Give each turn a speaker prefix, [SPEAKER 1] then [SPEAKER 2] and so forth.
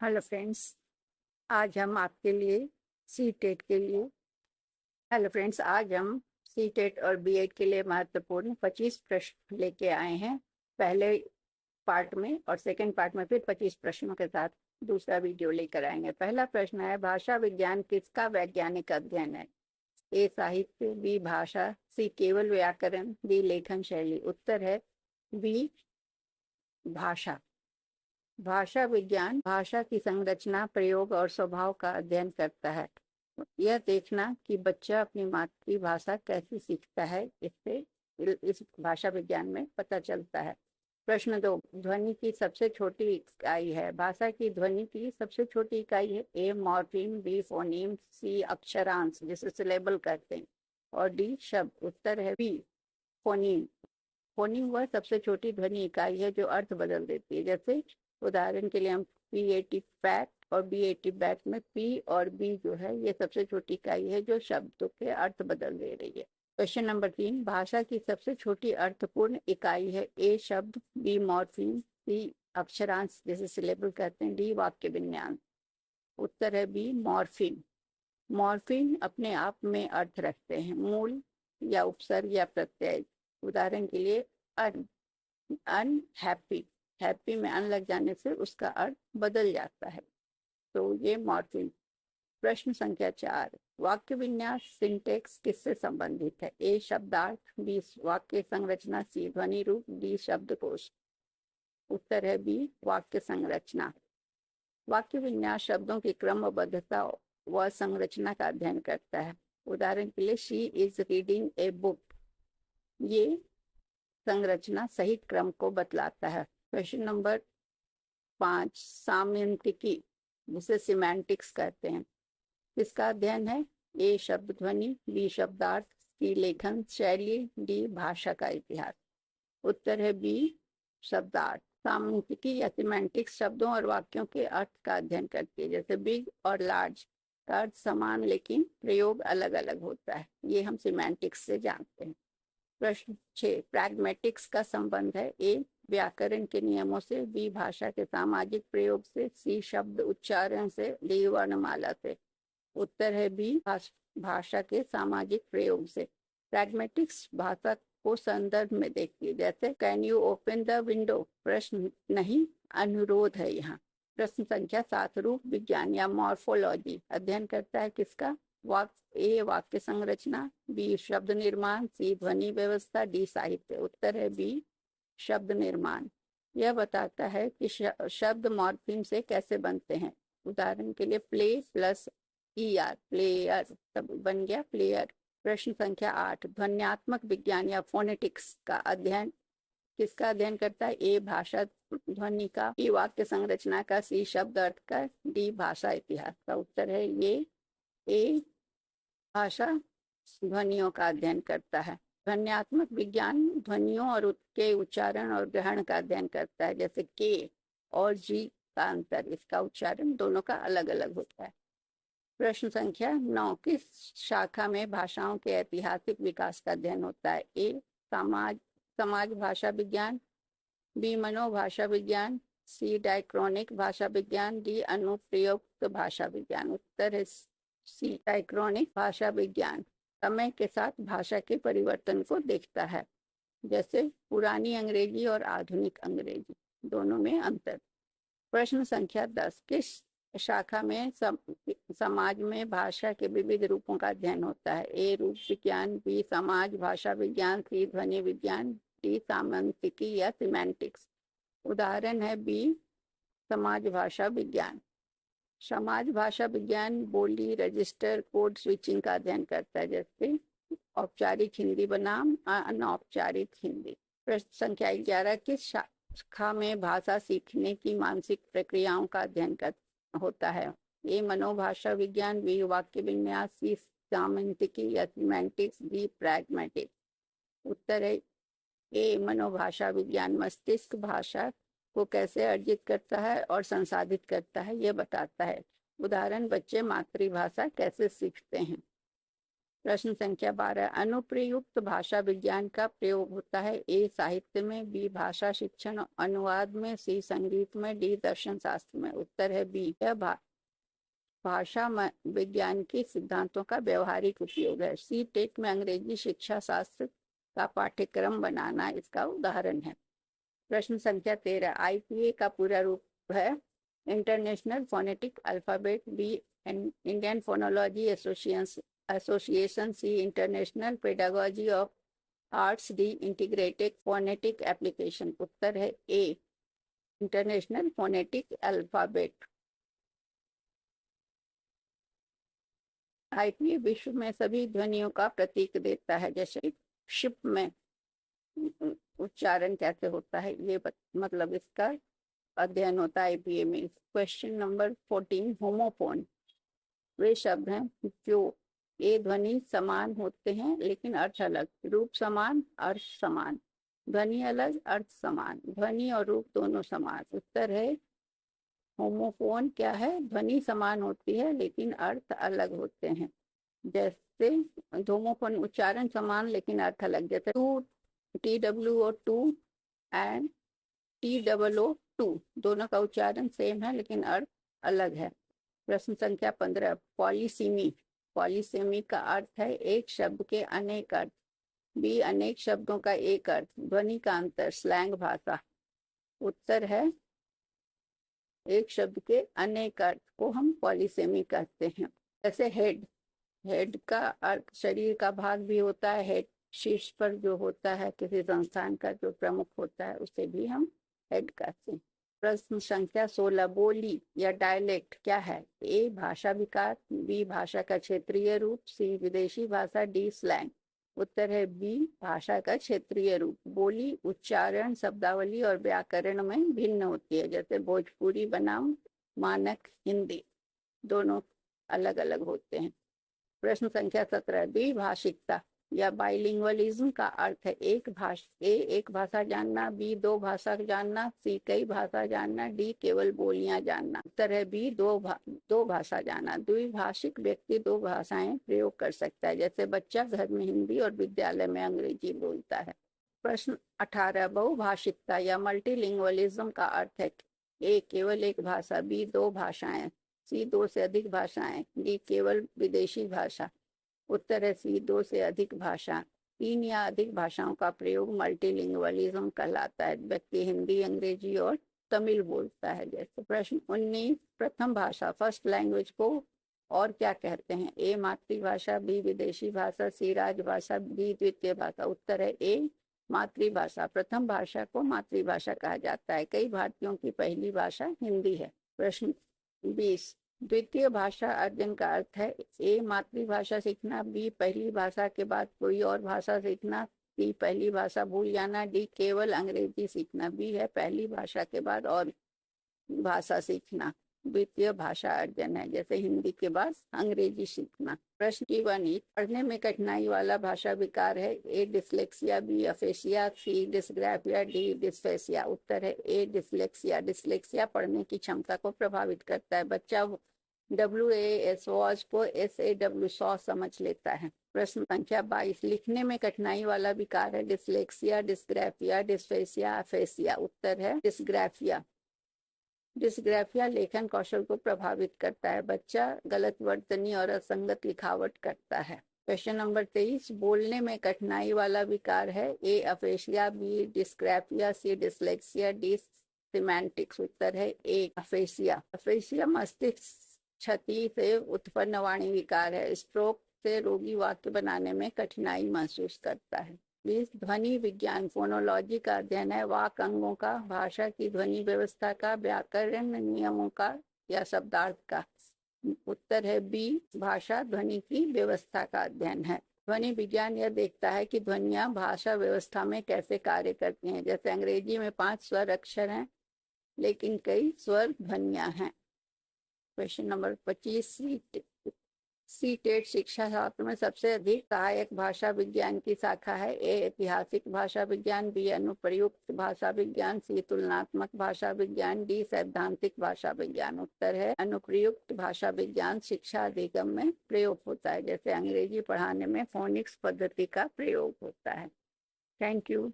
[SPEAKER 1] Hello friends. आज हम आपके लिए सी टेट के लिए हेलो फ्रेंड्स, आज हम सी टेट और बी एड के लिए महत्वपूर्ण 25 प्रश्न लेके आए हैं। पहले पार्ट में और सेकंड पार्ट में फिर 25 प्रश्नों के साथ दूसरा वीडियो लेकर आएंगे। पहला प्रश्न है, भाषा विज्ञान किसका वैज्ञानिक अध्ययन है? ए साहित्य, बी भाषा, सी केवल व्याकरण, डी लेखन शैली। उत्तर है बी भाषा। भाषा विज्ञान भाषा की संरचना, प्रयोग और स्वभाव का अध्ययन करता है। यह देखना कि बच्चा अपनी मातृभाषा कैसे सीखता है, इससे इस भाषा विज्ञान में पता चलता है। प्रश्न 2, ध्वनि की सबसे छोटी इकाई है। भाषा की ध्वनि की सबसे छोटी इकाई है ए मॉर्फीम, बी फोनीम, सी अक्षरांश जिसे सिलेबल कहते हैं, और डी शब्द। उत्तर है बी फोनीम। फोनीम वह सबसे छोटी ध्वनि इकाई है जो अर्थ बदल देती है। जैसे उदाहरण के लिए हम P80 पैट और B80 बैट में P और B जो है ये सबसे छोटी इकाई है जो शब्दों के अर्थ बदल दे रही है। क्वेश्चन नंबर 3, भाषा की सबसे छोटी अर्थपूर्ण इकाई है ए शब्द, बी मॉर्फीम, सी अक्षरांश जिसे सिलेबल कहते हैं, डी वाक्य विन्यास। उत्तर है बी मॉर्फीम। मॉर्फीम अपने आप में अर्थ रखते हैं, मूल या उपसर्ग या प्रत्यय। उदाहरण के लिए अन, अनहैप्पी, हैप्पी में अन लग जाने से उसका अर्थ बदल जाता है, तो ये मॉर्फीम। प्रश्न संख्या 4, वाक्य विन्यास सिंटेक्स किससे संबंधित है? ए शब्दार्थ, बी वाक्य संरचना, सी ध्वनि रूप, डी शब्दकोश। उत्तर है बी वाक्य संरचना। वाक्य विन्यास शब्दों की क्रमबद्धता व संरचना का अध्ययन करता है। उदाहरण के लिए she is reading a book, ये संरचना सही क्रम को बतलाता है। क्वेश्चन नंबर 5, सामयिकी जिसे सिमेंटिक्स कहते हैं, इसका अध्ययन है? ए शब्द ध्वनि, बी शब्दार्थ, सी लेखन शैली, डी भाषा का इतिहास। उत्तर है बी शब्दार्थ। सामयिकी या सिमेंटिक्स शब्दों और वाक्यों के अर्थ का अध्ययन करती है। जैसे बिग और लार्ज का अर्थ समान लेकिन प्रयोग अलग अलग होता है, ये हम सिमेंटिक्स से जानते हैं। प्रश्न 6, प्रैग्मेटिक्स का संबंध है? ए व्याकरण के नियमों से, बी भाषा के सामाजिक प्रयोग से, सी शब्द उच्चारण से, डी वर्णमाला से। उत्तर है बी भाषा के सामाजिक प्रयोग से। प्रैग्मेटिक्स भाषा को संदर्भ में देखती है। जैसे can you open the window, प्रश्न नहीं अनुरोध है यहाँ। प्रश्न संख्या 7, रूप विज्ञान या मॉर्फोलॉजी अध्ययन करता है किसका? ए वाक्य संरचना, बी शब्द निर्माण, सी ध्वनि व्यवस्था, डी साहित्य। उत्तर है बी शब्द निर्माण। यह बताता है कि शब्द मॉर्फीम से कैसे बनते हैं। उदाहरण के लिए प्ले प्लस ER प्लेयर, तब बन गया प्लेयर। प्रश्न संख्या 8, ध्वन्यात्मक विज्ञान या फोनेटिक्स का अध्ययन किसका अध्ययन करता है? ए भाषा ध्वनि का, बी वाक्य संरचना का, सी शब्द अर्थ का, डी भाषा इतिहास का। उत्तर है ये ए भाषा ध्वनियों का अध्ययन करता है। ध्वन्यात्मक विज्ञान ध्वनियों और उसके उच्चारण और ग्रहण का अध्ययन करता है। जैसे के और जी का अंतर, इसका उच्चारण दोनों का अलग अलग होता है। प्रश्न संख्या 9, किस शाखा में भाषाओं के ऐतिहासिक विकास का अध्ययन होता है? ए समाज भाषा विज्ञान, बी मनोभाषा विज्ञान, सी डायक्रॉनिक भाषा विज्ञान, डी अनुप्रयुक्त भाषा विज्ञान। उत्तर है सी डायक्रॉनिक भाषा विज्ञान। समय के साथ भाषा के परिवर्तन को देखता है, जैसे पुरानी अंग्रेजी और आधुनिक अंग्रेजी, दोनों में अंतर। प्रश्न संख्या 10, किस शाखा में समाज में भाषा के विविध रूपों का अध्ययन होता है? ए रूप विज्ञान, बी समाज भाषा विज्ञान, सी ध्वनि विज्ञान, डी सामंतिकी या सिमेंटिक्स। उदाहरण है बी समाज भाषा विज्ञान। समाज भाषा विज्ञान बोली, रजिस्टर, कोड स्विचिंग का अध्ययन करता है, जैसे औपचारिक हिंदी बनाम अनौपचारिक हिंदी। प्रश्न संख्या 11, किस शाखा में भाषा सीखने की मानसिक प्रक्रियाओं का अध्ययन होता है? ए मनोभाषा विज्ञान, बी वाक्य विन्यास, सी सामंतिकी या सिमेंटिक्स, डी प्रैग्मेटिक। उत्तर है ए मनोभाषा विज्ञान। मस्तिष्क भाषा को कैसे अर्जित करता है और संसाधित करता है, यह बताता है। उदाहरण, बच्चे मातृभाषा कैसे सीखते हैं। प्रश्न संख्या 12, अनुप्रयुक्त भाषा विज्ञान का प्रयोग होता है ए साहित्य में, बी भाषा शिक्षण अनुवाद में, सी संगीत में, डी दर्शन शास्त्र में। उत्तर है बी। यह भाषा विज्ञान के सिद्धांतों का व्यवहारिक उपयोग है। सी टेट में अंग्रेजी शिक्षा शास्त्र का पाठ्यक्रम बनाना इसका उदाहरण है। प्रश्न संख्या 13, आईपीए का पूरा रूप है international phonetic alphabet, B Indian phonology association, C international pedagogy of arts, D integrated phonetic application. उत्तर है A international phonetic alphabet. IPA विश्व में सभी ध्वनियों का प्रतीक देता है, जैसे शिप में उच्चारण कैसे होता है, ये मतलब इसका अध्ययन होता है आईपीए में। क्वेश्चन नंबर 14, होमोफोन वे शब्द हैं जो ए ध्वनि समान होते हैं लेकिन अर्थ अलग, रूप समान अर्थ समान, ध्वनि अलग अर्थ समान, ध्वनि और रूप दोनों समान। उत्तर है होमोफोन क्या है, ध्वनि समान होती है लेकिन अर्थ अलग होते हैं। जैसे होमोफोन उच्चारण समान लेकिन अर्थ अलग, जैसे टू TWO 2 एंड TOO दोनों का उच्चारण सेम है लेकिन अर्थ अलग है। प्रश्न संख्या 15, पॉलीसीमी। पॉलीसेमी का अर्थ है एक शब्द के अनेक अर्थ, बी अनेक शब्दों का एक अर्थ, ध्वनि का अंतर, स्लैंग भाषा। उत्तर है एक शब्द के अनेक अर्थ को हम पॉलीसेमी कहते हैं। जैसे हेड, हेड का अर्थ शरीर का भाग भी होता है, हेड शीर्ष पर जो होता है किसी संस्थान का जो प्रमुख होता है उसे भी हम हेड कहते हैं। प्रश्न संख्या 16, बोली या डायलेक्ट क्या है, ए भाषा विकार, बी भाषा का क्षेत्रीय रूप, सी विदेशी भाषा, डी स्लैंग। उत्तर है बी भाषा का क्षेत्रीय रूप। बोली उच्चारण शब्दावली और व्याकरण में भिन्न होती है, जैसे भोजपुरी बनाम मानक हिंदी दोनों अलग अलग होते हैं। प्रश्न संख्या 17, द्विभाषिकता या बाइलिंगुअलिज्म का अर्थ है एक भाषा जानना, बी दो भाषा जानना, सी कई भाषा जानना, डी केवल बोलियां जानना। उत्तर है बी दो भाषा जानना। द्विभाषिक व्यक्ति दो भाषाएं प्रयोग कर सकता है, जैसे बच्चा घर में हिंदी और विद्यालय में अंग्रेजी बोलता है। प्रश्न 18, बहुभाषिकता या मल्टीलिंगुअलिज्म का अर्थ है ए केवल एक भाषा, बी दो भाषाएं, सी दो से अधिक भाषाएं, डी केवल विदेशी भाषा। उत्तर है सी दो से अधिक भाषा। तीन या अधिक भाषाओं का प्रयोग मल्टीलिंगुअलिज्म कहलाता है, व्यक्ति हिंदी अंग्रेजी और तमिल बोलता है। जैसे प्रश्न 19, प्रथम भाषा फर्स्ट लैंग्वेज को और क्या कहते हैं, ए मातृभाषा, बी विदेशी भाषा, सी राजभाषा, डी द्वितीय भाषा। उत्तर है ए मातृभाषा। प्रथम भाषा को मातृभाषा कहा जाता है, कई भारतीयों की पहली भाषा हिंदी है। प्रश्न 20, द्वितीय भाषा अर्जन का अर्थ है ए मातृभाषा सीखना, बी पहली भाषा के बाद कोई और भाषा सीखना, सी पहली भाषा भूल जाना, डी केवल अंग्रेजी सीखना। बी है पहली भाषा के बाद और भाषा सीखना द्वितीय भाषा अर्जन है, जैसे हिंदी के बाद अंग्रेजी सीखना। प्रश्न 21, पढ़ने में कठिनाई वाला भाषा विकार है ए डिसलेक्सिया, बी अफेसिया, सी डिस्ग्राफिया, डी डिस्फेसिया। उत्तर है ए डिसलेक्सिया। डिसलेक्सिया पढ़ने की क्षमता को प्रभावित करता है, बच्चा WAS वॉच को SAW सॉ समझ लेता है। प्रश्न संख्या 22, लिखने में कठिनाई वाला विकार है डिसलेक्सिया, डिस्ग्राफिया, डिस्फेसिया, अफेसिया। उत्तर है डिस्ग्राफिया। डिस्ग्राफिया लेखन कौशल को प्रभावित करता है, बच्चा गलत वर्तनी और असंगत लिखावट करता है। क्वेश्चन नंबर 23, बोलने में कठिनाई वाला विकार है ए अफेसिया, बी डिस्ग्राफिया, सी डिसलेक्सिया, डी सिमेंटिक्स। उत्तर है ए अफेसिया। अफेसिया मस्तिष्क क्षति से उत्पन्न वाणी विकार है, स्ट्रोक से रोगी वाक्य बनाने में कठिनाई महसूस करता है। ध्वनि विज्ञान फोनोलॉजी का अध्ययन है वाक अंगों का, भाषा की ध्वनि व्यवस्था का, व्याकरण नियमों का या शब्दार्थ का। उत्तर है बी भाषा ध्वनि की व्यवस्था का अध्ययन है। ध्वनि विज्ञान यह देखता है कि ध्वनियां भाषा व्यवस्था में कैसे कार्य करती हैं, जैसे अंग्रेजी में 5 स्वर अक्षर हैं लेकिन कई स्वर ध्वनियां हैं। क्वेश्चन नंबर 25, सी टेट शिक्षा शास्त्र में सबसे अधिक सहायक भाषा विज्ञान की शाखा है। ए ऐतिहासिक भाषा विज्ञान, बी अनुप्रयुक्त भाषा विज्ञान, सी तुलनात्मक भाषा विज्ञान, डी सैद्धांतिक भाषा विज्ञान। उत्तर है अनुप्रयुक्त भाषा विज्ञान शिक्षा अधिगम में प्रयोग होता है, जैसे अंग्रेजी पढ़ाने में फोनिक्स पद्धति का प्रयोग होता है। Thank you.